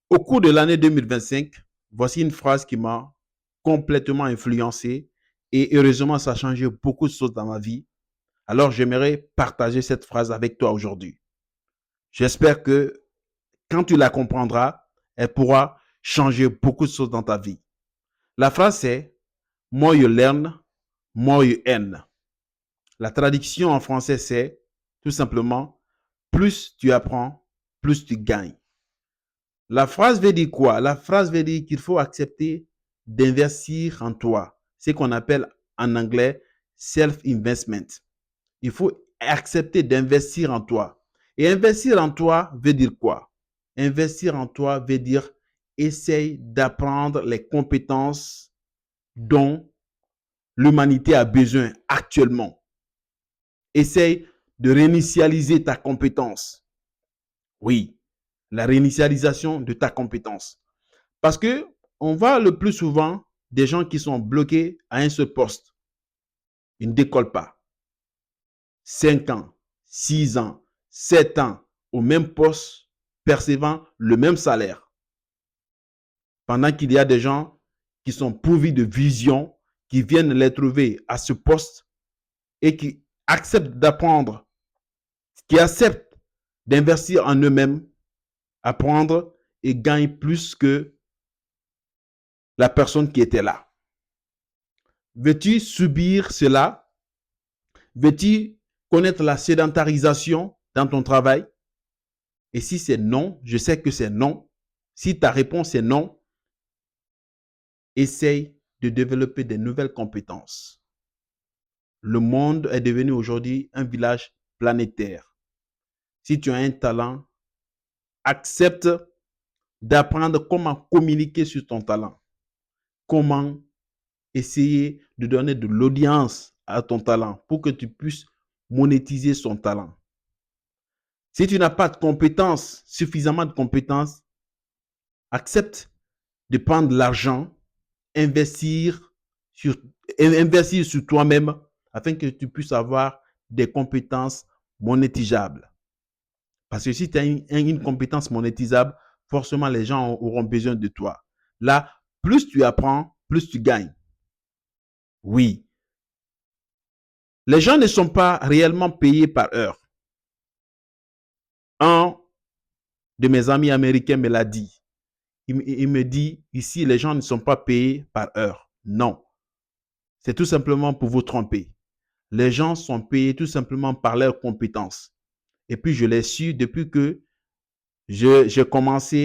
Au cours de l'année 2025, voici une phrase qui m'a complètement influencé et heureusement, ça a changé beaucoup de choses dans ma vie. Alors, j'aimerais partager cette phrase avec toi aujourd'hui. J'espère que quand tu la comprendras, elle pourra changer beaucoup de choses dans ta vie. La phrase c'est more you learn, more you earn. La traduction en français c'est tout simplement plus tu apprends, plus tu gagnes. La phrase veut dire quoi? La phrase veut dire qu'il faut accepter d'investir en toi. C'est ce qu'on appelle en anglais self-investment. Il faut accepter d'investir en toi. Et investir en toi veut dire quoi? Investir en toi veut dire essaye d'apprendre les compétences dont l'humanité a besoin actuellement. Essaye de réinitialiser ta compétence. Oui, la réinitialisation de ta compétence. Parce que on voit le plus souvent des gens qui sont bloqués à un seul poste. Ils ne décollent pas. 5 ans, 6 ans, 7 ans au même poste, percevant le même salaire. Pendant qu'il y a des gens qui sont pourvus de vision, qui viennent les trouver à ce poste et qui acceptent d'apprendre, qui acceptent d'investir en eux-mêmes, apprendre et gagnent plus que la personne qui était là. Veux-tu subir cela? Veux-tu connaître la sédentarisation dans ton travail? Et si c'est non, je sais que c'est non. Si ta réponse est non, essaye de développer des nouvelles compétences. Le monde est devenu aujourd'hui un village planétaire. Si tu as un talent, accepte d'apprendre comment communiquer sur ton talent. Comment essayer de donner de l'audience à ton talent pour que tu puisses monétiser son talent. Si tu n'as pas de compétences, suffisamment de compétences, accepte de prendre l'argent, investir sur, investir sur toi-même afin que tu puisses avoir des compétences monétisables. Parce que si tu as une compétence monétisable, forcément les gens auront besoin de toi. Là, plus tu apprends, plus tu gagnes. Oui. Les gens ne sont pas réellement payés par heure. Un de mes amis américains me l'a dit. Il me dit, ici, les gens ne sont pas payés par heure. Non. C'est tout simplement pour vous tromper. Les gens sont payés tout simplement par leurs compétences. Et puis, je l'ai su depuis que j'ai commencé